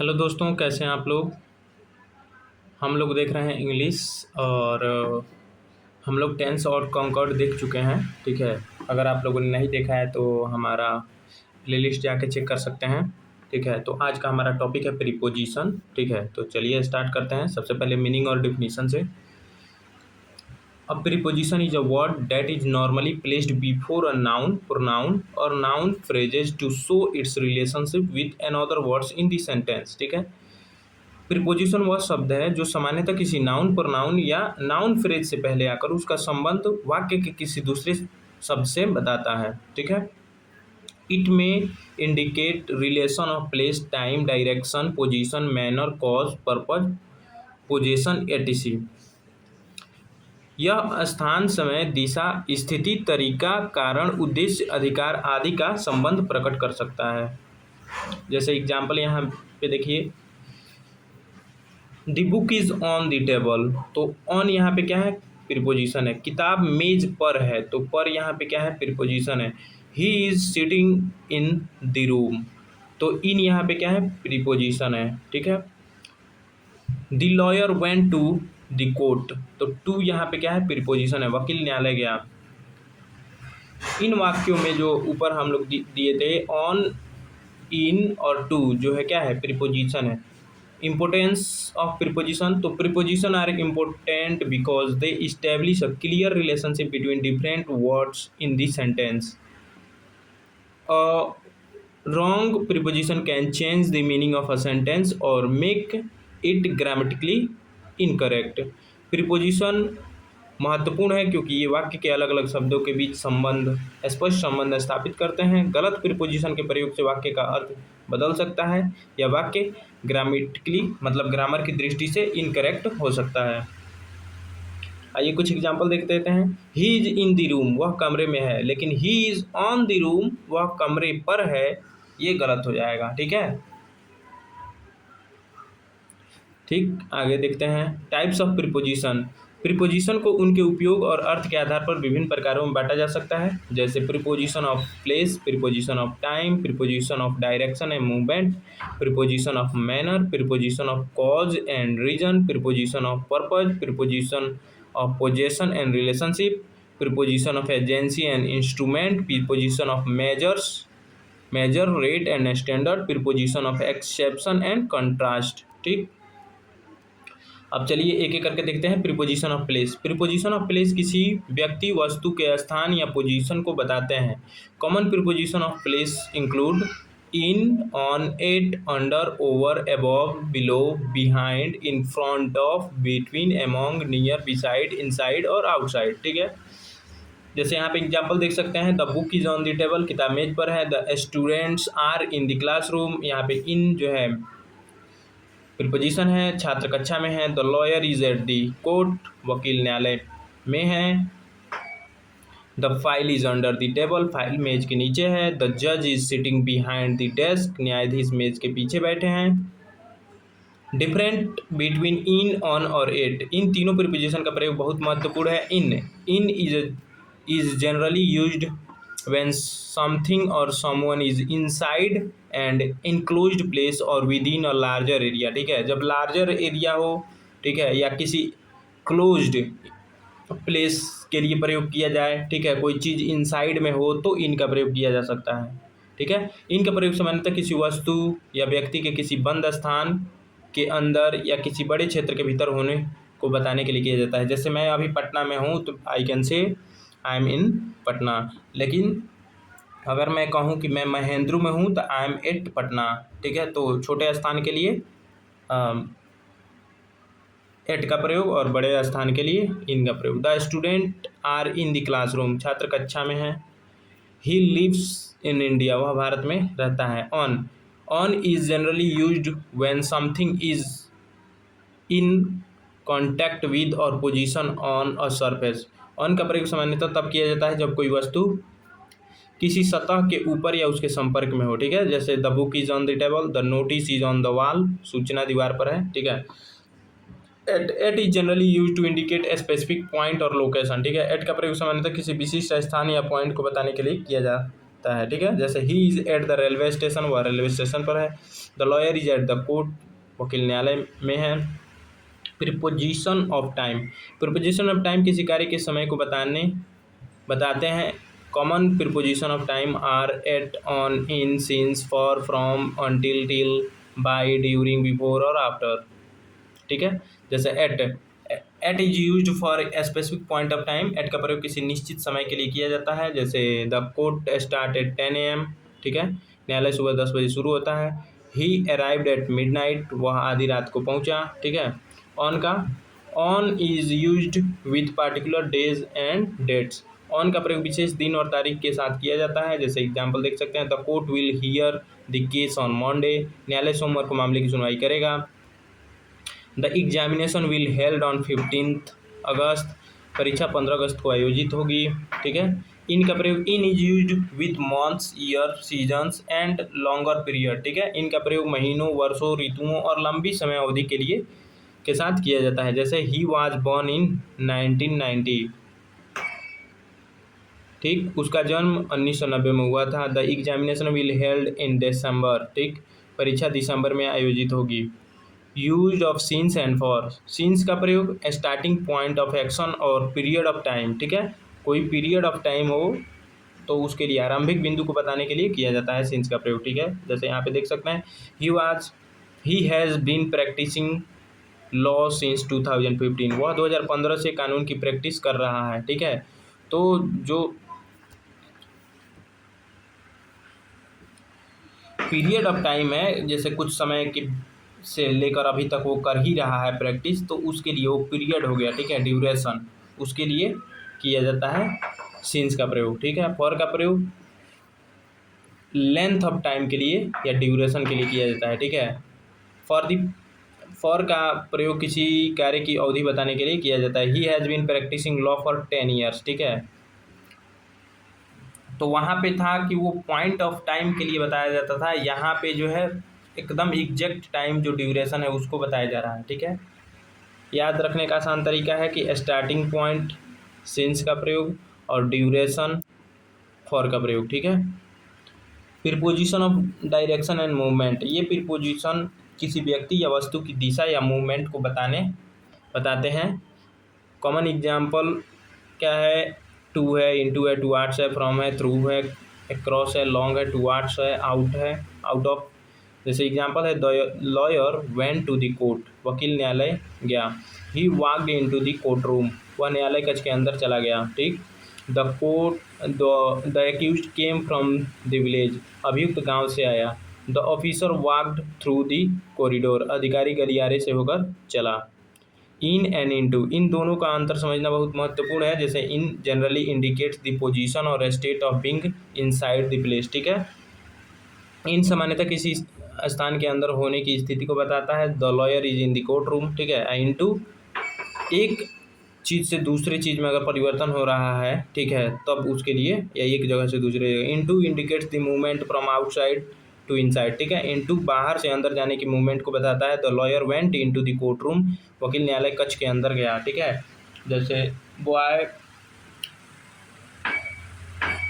Hello दोस्तों, कैसे हैं आप लोग। हम लोग देख रहे हैं इंग्लिश और हम लोग टेंस और कॉन्कॉर्ड देख चुके हैं। ठीक है, अगर आप लोगों ने नहीं देखा है तो हमारा प्लेलिस्ट जाके चेक कर सकते हैं। ठीक है, तो आज का हमारा टॉपिक है प्रीपोजिशन। ठीक है, तो चलिए स्टार्ट करते हैं। सबसे पहले मीनिंग और डिफिनीशन से। A preposition is a word that is normally placed before a noun, pronoun or noun phrases to show its relationship with another words in the sentence। ठीक है, प्रीपोजिशन वह शब्द है जो सामान्यतः किसी नाउन प्रोनाउन या नाउन फ्रेज से पहले आकर उसका संबंध वाक्य के किसी दूसरे शब्द से बताता है। ठीक है, इट में indicate relation of place, time, direction, position, manner, cause, purpose, position ETC. यह स्थान, समय, दिशा, स्थिति, तरीका, कारण, उद्देश्य, अधिकार आदि का संबंध प्रकट कर सकता है। जैसे एग्जाम्पल यहाँ पे देखिए, the book is on the table. तो ऑन यहाँ पे क्या है, प्रीपोजिशन है। किताब मेज पर है, तो पर यहाँ पे क्या है, प्रीपोजिशन है। He is sitting in the room, तो इन यहाँ पे क्या है, प्रीपोजिशन है। ठीक है, the lawyer went to the court, तो टू यहाँ पे क्या है, प्रीपोजिशन है, वकील न्यायालय गया। इन वाक्यों में जो ऊपर हम लोग दिए थे, ऑन, इन और टू जो है क्या है, प्रीपोजिशन है। Importance of preposition, तो preposition are important because they establish a clear relationship between different words in the sentence. A wrong preposition can change the meaning of a sentence or make it grammatically incorrect. Preposition महत्वपूर्ण है क्योंकि ये वाक्य के अलग अलग शब्दों के बीच संबंध, स्पष्ट संबंध स्थापित करते हैं। गलत प्रीपोजिशन के प्रयोग से वाक्य का अर्थ बदल सकता है या वाक्य ग्रामेटिकली मतलब ग्रामर की दृष्टि से इनकरेक्ट हो सकता है। आइए कुछ एग्जांपल देख देते हैं। He is in the room, वह कमरे में है, लेकिन he is on the room, वह कमरे पर है, ये गलत हो जाएगा। ठीक है, ठीक, आगे देखते हैं। Types of preposition. प्रीपोजिशन को उनके उपयोग और अर्थ के आधार पर विभिन्न प्रकारों में बांटा जा सकता है, जैसे preposition of place, preposition of time, preposition of direction and movement, preposition of manner, preposition of cause and reason, preposition of purpose, preposition of possession and relationship, preposition of agency and instrument, preposition of measure, rate and standard, preposition of exception and contrast. ठीक, अब चलिए एक एक करके देखते हैं। Preposition of place. Preposition of place किसी व्यक्ति, वस्तु के स्थान या पोजीशन को बताते हैं। Common preposition of place include in, on, at, under, over, above, below, behind, in front of, between, among, near, beside, inside और आउटसाइड। ठीक है, जैसे यहाँ पे एग्जाम्पल देख सकते हैं। The book is on the table, किताब मेज पर है। The students are in the classroom, यहाँ पे इन जो है प्रीपोजिशन है। छात्र कक्षा में है। The lawyer is at the court, वकील न्यायालय में है। The file is under the table, file मेज के नीचे है। द जज is sitting behind the desk, न्यायाधीश मेज के पीछे बैठे हैं। डिफरेंट बिटवीन इन, ऑन और एट, इन तीनों प्रीपोजिशन का प्रयोग बहुत महत्वपूर्ण है। In is generally used when something or someone is inside and enclosed place or within a larger area। ठीक है, जब लार्जर एरिया हो, ठीक है, या किसी क्लोज्ड प्लेस के लिए प्रयोग किया जाए। ठीक है, कोई चीज़ इनसाइड में हो तो इनका प्रयोग किया जा सकता है। ठीक है, इनका प्रयोग सामान्यतः किसी वस्तु या व्यक्ति के किसी बंद स्थान के अंदर या किसी बड़े क्षेत्र के भीतर होने को बताने के लिए किया जाता है। जैसे मैं अभी पटना में हूँ तो I can say I am इन पटना, लेकिन अगर मैं कहूँ कि मैं महेंद्रू में हूँ तो आई एम एट पटना। ठीक है, तो छोटे स्थान के लिए एट का प्रयोग और बड़े स्थान के लिए इन का प्रयोग। The student are in the classroom, छात्र कक्षा में है। ही लिव्स इन इंडिया, वह भारत में रहता है। On is generally used when something is in contact with और position on a surface. On का प्रयोग सामान्यतः तब किया जाता है जब कोई वस्तु किसी सतह के ऊपर या उसके संपर्क में हो। ठीक है, जैसे the book is on the table, the notice is on the wall, सूचना दीवार पर है। ठीक है, at is generally use to indicate a specific point और लोकेशन। ठीक है, एट का प्रयोग सामान्यतः किसी विशिष्ट स्थान या पॉइंट को बताने के लिए किया जाता है, ठीक है। जैसे he is at the railway station, वह रेलवे स्टेशन पर है। The lawyer is at the court, वकील न्यायालय में है। Preposition of time, preposition of time किसी कार्य के समय को बताते हैं। Common preposition of time are at, on, in, since, for, from, until, till, by, during, before और आफ्टर, ठीक है। जैसे at is used for a specific point of time, at का प्रयोग किसी निश्चित समय के लिए किया जाता है। जैसे the court start at 10 AM, ठीक है, न्यायालय सुबह 10 बजे शुरू होता है। ही अराइव्ड एट मिडनाइट, वह आधी रात को पहुंचा, ठीक है। On is used with particular days and dates, on का प्रयोग विशेष दिन और तारीख के साथ किया जाता है। जैसे एग्जाम्पल देख सकते हैं, the court will hear the case on Monday, न्यायालय सोमवार को मामले की सुनवाई करेगा। The examination will held on 15 अगस्त, परीक्षा 15 अगस्त को आयोजित होगी, ठीक है। इन का प्रयोग, in is used with months, year, seasons and longer period, ठीक है। इनका प्रयोग महीनों, वर्षों, ऋतुओं और लंबी समय अवधि के साथ किया जाता है। जैसे ही वाज बॉर्न इन 1990, ठीक, उसका जन्म 1990 में हुआ था। The examination will held in December, ठीक, परीक्षा दिसंबर में आयोजित होगी। Use of since and for, since का प्रयोग स्टार्टिंग पॉइंट ऑफ एक्शन और पीरियड ऑफ टाइम, ठीक है, कोई पीरियड ऑफ टाइम हो तो उसके लिए आरंभिक बिंदु को बताने के लिए किया जाता है सीन्स का प्रयोग, ठीक है। जैसे यहाँ पे देख सकते हैं, he has been practicing law since 2015, वह 2015 से कानून की प्रैक्टिस कर रहा है, ठीक है। तो जो पीरियड ऑफ टाइम है, जैसे कुछ समय के से लेकर अभी तक वो कर ही रहा है प्रैक्टिस, तो उसके लिए वो पीरियड हो गया, ठीक है, ड्यूरेशन, उसके लिए किया जाता है सिंस का प्रयोग, ठीक है। फॉर का प्रयोग लेंथ ऑफ टाइम के लिए या ड्यूरेशन के लिए किया जाता है, ठीक है। फॉर का प्रयोग किसी कार्य की अवधि बताने के लिए किया जाता है। He has been practicing law for 10 years, ठीक है। तो वहाँ पे था कि वो पॉइंट ऑफ टाइम के लिए बताया जाता था, यहाँ पे जो है एकदम एग्जैक्ट टाइम जो ड्यूरेशन है उसको बताया जा रहा है, ठीक है। याद रखने का आसान तरीका है कि स्टार्टिंग पॉइंट सिंस का प्रयोग और ड्यूरेशन फॉर का प्रयोग, ठीक है। Preposition of direction and movement, ये प्रीपोजिशन किसी व्यक्ति या वस्तु की दिशा या मूवमेंट को बताते हैं। कॉमन एग्जाम्पल क्या है, टू है, इनटू है, टुवार्ड्स है, फ्रॉम है, थ्रू है, अक्रॉस है, लॉन्ग है, टुवार्ड्स है, आउट ऑफ। जैसे एग्जाम्पल है, the lawyer went to the court, वकील न्यायालय गया। He walked into the court room, वह न्यायालय कक्ष के अंदर चला गया, ठीक। The accused came from the village, अभियुक्त गांव से आया। The officer walked through the corridor, अधिकारी गलियारे से होकर चला। इन एंड इनटू, इन दोनों का अंतर समझना बहुत महत्वपूर्ण है। जैसे in generally indicates the position और state of being inside the place, ठीक है। इन सामान्यतः किसी स्थान के अंदर होने की स्थिति को बताता है। The lawyer is in the court room, ठीक है। इनटू एक चीज़ से दूसरे चीज़ में अगर परिवर्तन हो रहा है, ठीक है, तब उसके लिए, या एक जगह से दूसरे जगह। Into indicates the movement from outside to inside, ठीक है। इनटू बाहर से अंदर जाने की मूवमेंट को बताता है। The lawyer went into the court room, वकील न्यायालय कक्ष के अंदर गया, ठीक है। जैसे बॉय,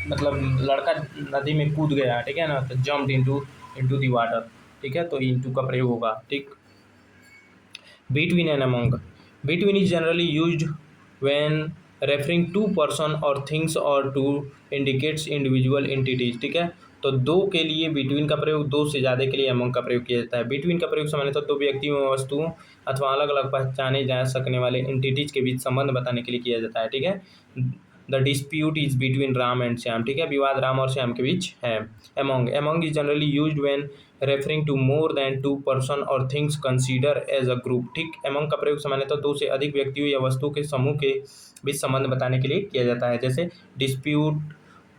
मतलब लड़का नदी में कूद गया, ठीक है ना, तो जम्प्ड इनटू द वाटर, ठीक है, तो इनटू का प्रयोग होगा, ठीक। Between and among, between is generally used when referring to person और थिंग्स और टू इंडिकेट्स इंडिविजुअल एंटिटीज, ठीक है। तो दो के लिए बिटवीन का प्रयोग, दो से ज़्यादा के लिए अमंग का प्रयोग किया जाता है। बिटवीन का प्रयोग सामान्यतः दो व्यक्तियों, वस्तुओं अथवा अलग अलग पहचाने जा सकने वाले एंटिटीज के बीच संबंध बताने के लिए किया जाता है, ठीक है। The dispute is between Ram and Shyam, ठीक है, विवाद राम और श्याम के बीच है। Among is generally used when referring to more than two person और things consider as a group, ठीक। एमंग का प्रयोग सामान्यतः दो से अधिक व्यक्तियों या वस्तुओं के समूह के बीच संबंध बताने के लिए किया जाता है। जैसे dispute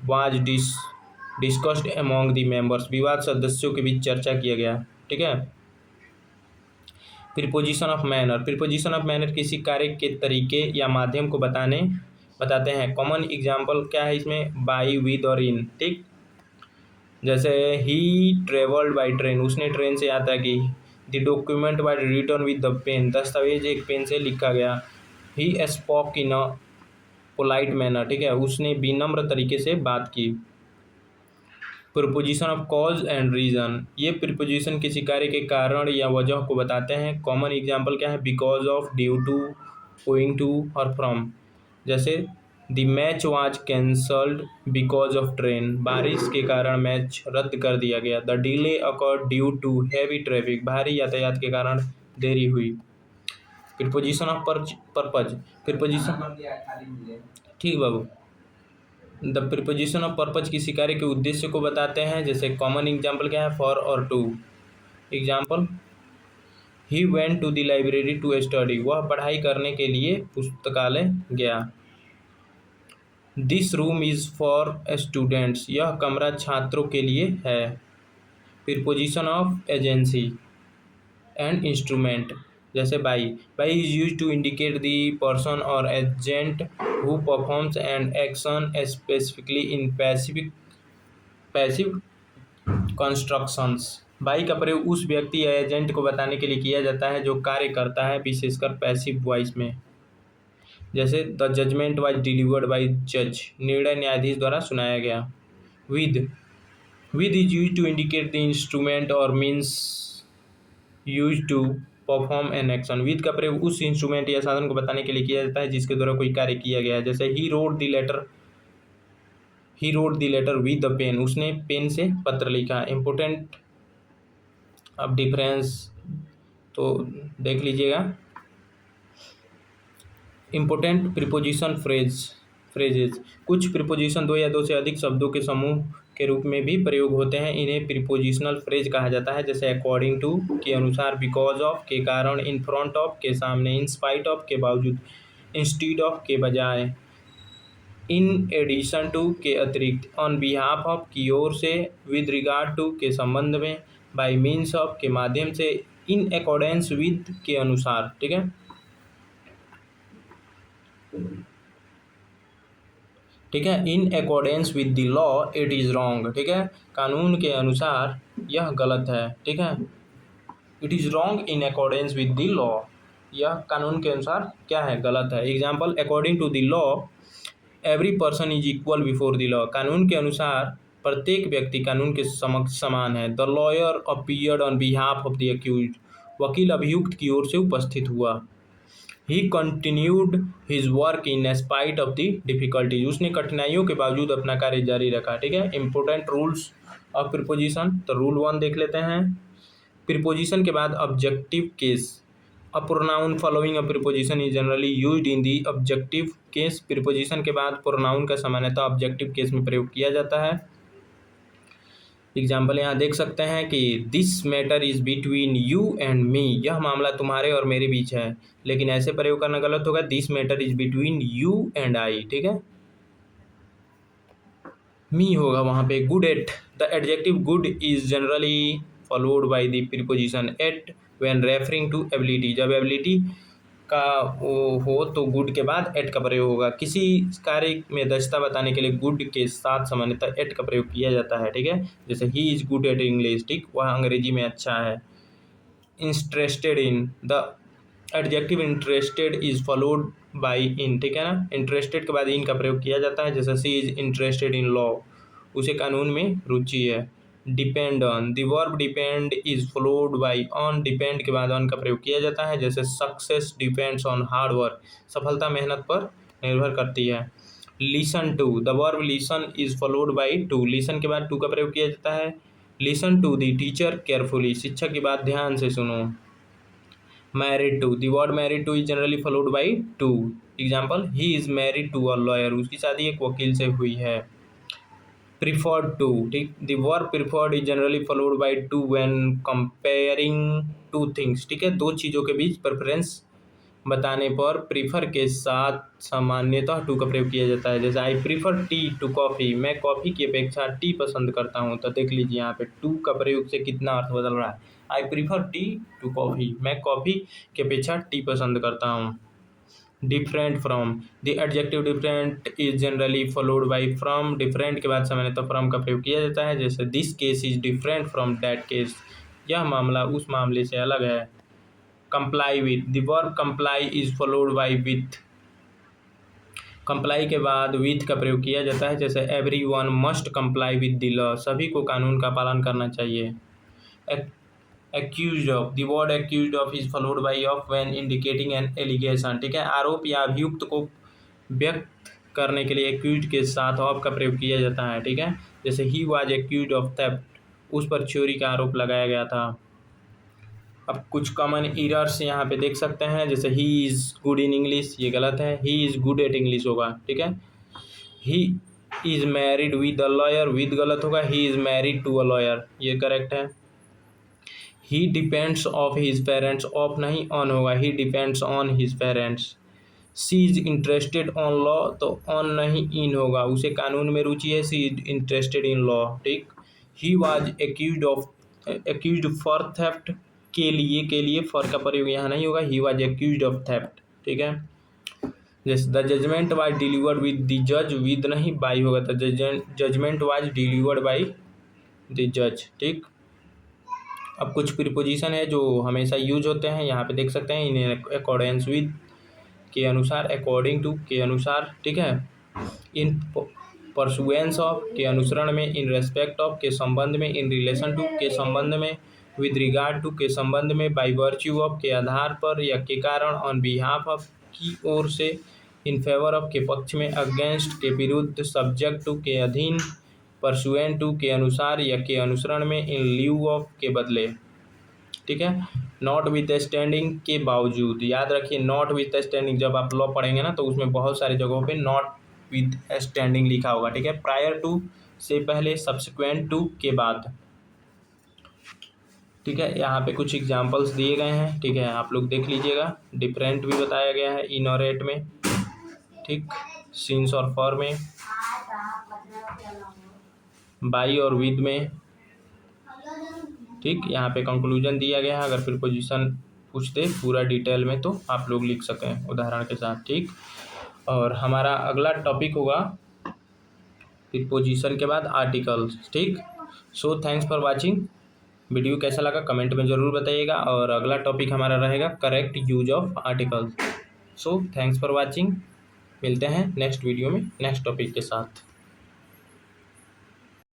was discussed among the members, विवाद सदस्यों के बीच चर्चा किया गया, ठीक है। Preposition of manner, preposition of manner किसी कार्य के तरीके या माध्यम को बताते हैं। कॉमन एग्जाम्पल क्या है इसमें, बाई, विद और इन, ठीक। जैसे ही ट्रेवल्ड बाई ट्रेन, उसने ट्रेन से यात्रा की। The document was written with the pen, दस्तावेज एक पेन से लिखा गया। He spoke in a polite manner, ठीक है, उसने विनम्र तरीके से बात की। Preposition of cause and reason, ये प्रीपोजिशन किसी कार्य के कारण या वजह को बताते हैं। कॉमन एग्जांपल क्या है? Because of, due to, owing to और फ्रॉम। जैसे the match was cancelled because of train, बारिश के कारण मैच रद्द कर दिया गया। The delay occurred due to heavy traffic, भारी यातायात के कारण देरी हुई। प्रीपोजिशन ऑफ पर्पज, प्रीपोजिशन, ठीक बाबू। द प्रीपोजिशन ऑफ पर्पज किसी कार्य के उद्देश्य को बताते हैं। जैसे कॉमन एग्जाम्पल क्या है? फॉर और to. Example, he went to the library to study, वह पढ़ाई करने के लिए पुस्तकालय गया। This room is for students, यह कमरा छात्रों के लिए है। Preposition of agency and instrument, जैसे by is use to indicate the person और agent who performs an action specifically in passive constructions. By का प्रयोग उस व्यक्ति या एजेंट को बताने के लिए किया जाता है जो कार्य करता है, विशेषकर पैसिव वॉइस में। जैसे the judgement was delivered by जज, निर्णय न्यायाधीश द्वारा सुनाया गया। With is use to indicate the instrument और means use to perform an action, with का प्रयोग उस इंस्ट्रूमेंट या साधन को बताने के लिए किया जाता है जिसके द्वारा कोई कार्य किया गया है। जैसे he wrote the letter with the pen, उसने पेन से पत्र लिखा। इम्पोर्टेंट अब डिफरेंस तो देख लीजिएगा। इम्पोर्टेंट प्रीपोजिशन फ्रेजेज, कुछ प्रीपोजिशन दो या दो से अधिक शब्दों के समूह के रूप में भी प्रयोग होते हैं, इन्हें प्रीपोजिशनल फ्रेज कहा जाता है। जैसे अकॉर्डिंग टू के अनुसार, बिकॉज ऑफ के कारण, इन फ्रंट ऑफ के सामने, इन स्पाइट ऑफ के बावजूद, इंस्टीड ऑफ के बजाय, इन एडिशन टू के अतिरिक्त, ऑन बिहाफ ऑफ की ओर से, विद रिगार्ड टू के संबंध में, बाय मीन्स ऑफ के माध्यम से, इन अकॉर्डेंस विद के अनुसार। ठीक है, ठीक है। इन accordance with the law it is wrong, ठीक है, कानून के अनुसार यह गलत है। ठीक है, it is wrong in accordance with the law, यह कानून के अनुसार क्या है? गलत है। Example, according to the law every person is equal before the law, कानून के अनुसार प्रत्येक व्यक्ति कानून के समक्ष समान है। The lawyer appeared on behalf of the accused, वकील अभियुक्त की ओर से उपस्थित हुआ। ही continued his work in spite of the difficulties, उसने कठिनाइयों के बावजूद अपना कार्य जारी रखा। ठीक है, इंपॉर्टेंट रूल्स ऑफ प्रीपोजिशन, तो रूल 1 देख लेते हैं। प्रीपोजिशन के बाद objective case, a pronoun following a preposition is generally used in the objective case, preposition के बाद प्रोनाउन का सामान्यतः ऑब्जेक्टिव केस में प्रयोग किया जाता है। एग्जाम्पल यहाँ देख सकते हैं कि this matter is between you and me, यह मामला तुम्हारे और मेरे बीच है, लेकिन ऐसे प्रयोग करना गलत होगा। This matter is between you and I, ठीक है, मी होगा वहाँ पे। Good at, the adjective good is generally followed by the preposition at when referring to ability, जब एबिलिटी का वो हो तो गुड के बाद एट का प्रयोग होगा। किसी कार्य में दक्षता बताने के लिए गुड के साथ सामान्यतः एट का प्रयोग किया जाता है। ठीक है, जैसे he is good at English, ठीक, वह अंग्रेजी में अच्छा है। Interested in, the adjective interested is followed by in, ठीक है ना, इंटरेस्टेड के बाद इन का प्रयोग किया जाता है। जैसे she is interested in law, उसे कानून में रुचि है। Depend on, the verb depend is followed by on, depend के बाद ऑन का प्रयोग किया जाता है। जैसे success depends on hard work, सफलता मेहनत पर निर्भर करती है। Listen to, the verb listen is followed by to, listen के बाद टू का प्रयोग किया जाता है। Listen to the teacher carefully, शिक्षक की बात ध्यान से सुनो। Married to, the word married to is generally followed by to. Example, he is married to a lawyer, उसकी शादी एक वकील से हुई है। प्रीफर्ड टू, ठीक, the verb preferred is generally followed by to when comparing two things, ठीक है, दो चीज़ों के बीच प्रेफरेंस बताने पर प्रीफर के साथ सामान्यतः टू का प्रयोग किया जाता है। जैसे I prefer tea to coffee, मैं कॉफ़ी की अपेक्षा टी पसंद करता हूँ। तो देख लीजिए यहाँ पे टू का प्रयोग से कितना अर्थ बदल रहा है। I prefer tea to coffee, मैं कॉफ़ी की अपेक्षा टी पसंद करता हूँ। Different from, the adjective different is generally followed by from, different के बाद सामान्यतः फ्रॉम का प्रयोग किया जाता है। जैसे this case is different from that case, यह मामला उस मामले से अलग है। Comply with, the verb comply is followed by with, comply के बाद विथ का प्रयोग किया जाता है, जैसे everyone must comply with the law, सभी को कानून का पालन करना चाहिए। Accused of, the word accused of is followed by of when indicating an allegation, ठीक है, आरोप या अभियुक्त को व्यक्त करने के लिए एक्यूज्ड के साथ ऑफ का प्रयोग किया जाता है, ठीक है, जैसे ही वाज एक्यूज्ड ऑफ थेफ्ट, उस पर चोरी का आरोप लगाया गया था। अब कुछ कॉमन एरर्स यहाँ पे देख सकते हैं, जैसे he is good in English, ये गलत है, he is good at English होगा, ठीक है। He is married with a lawyer, with गलत होगा, he is married to a lawyer, ये करेक्ट है। He depends of his parents, of नहीं ऑन होगा, he depends on his parents. She is interested on law, तो on नहीं in होगा, उसे कानून में रुचि है, she is interested in law, ठीक। He was accused for theft, के लिए फॉर का प्रयोग यहाँ नहीं होगा, he was accused of theft, ठीक है। जैसे the judgement was delivered with the जज, विद नहीं बाई होगा, तो judgement was delivered by the जज, ठीक। अब कुछ प्रीपोजिशन है जो हमेशा यूज होते हैं, यहाँ पे देख सकते हैं, इन अकॉर्डेंस विद के अनुसार, अकॉर्डिंग टू के अनुसार, ठीक है, इन परसुएंस ऑफ के अनुसरण में, इन रेस्पेक्ट ऑफ के संबंध में, इन रिलेशन टू के संबंध में, विद रिगार्ड टू के संबंध में, बाई वर्च्यू ऑफ के आधार पर या के कारण, ऑन बिहाफ ऑफ की ओर से, इन फेवर ऑफ के पक्ष में, अगेंस्ट के विरुद्ध, सब्जेक्ट टू के अधीन, परसुएंट टू के अनुसार या के अनुसरण में, इन ल्यू ऑफ के बदले, ठीक है। नॉट विथ स्टैंडिंग के बावजूद, याद रखिए नॉट विथ स्टैंडिंग, जब आप लॉ पढ़ेंगे ना तो उसमें बहुत सारी जगहों पे नॉट विथ स्टैंडिंग लिखा होगा, ठीक है, प्रायर टू से पहले, सब्सिक्वेंट टू के बाद, ठीक है। यहाँ पे कुछ एग्जांपल्स दिए गए हैं, ठीक है, आप लोग देख लीजिएगा, डिफरेंट भी बताया गया है इन और एट में, ठीक, सिंस और फॉर में, बाई और विद में, ठीक। यहाँ पे कंक्लूजन दिया गया है, अगर प्रीपोजिशन पूछते पूरा डिटेल में तो आप लोग लिख सकें उदाहरण के साथ, ठीक। और हमारा अगला टॉपिक होगा प्रीपोजिशन के बाद आर्टिकल्स, ठीक। So thanks for watching, video कैसा लगा कमेंट में ज़रूर बताइएगा, और अगला टॉपिक हमारा रहेगा correct use of articles. So thanks for watching, मिलते हैं नेक्स्ट वीडियो में नेक्स्ट टॉपिक के साथ।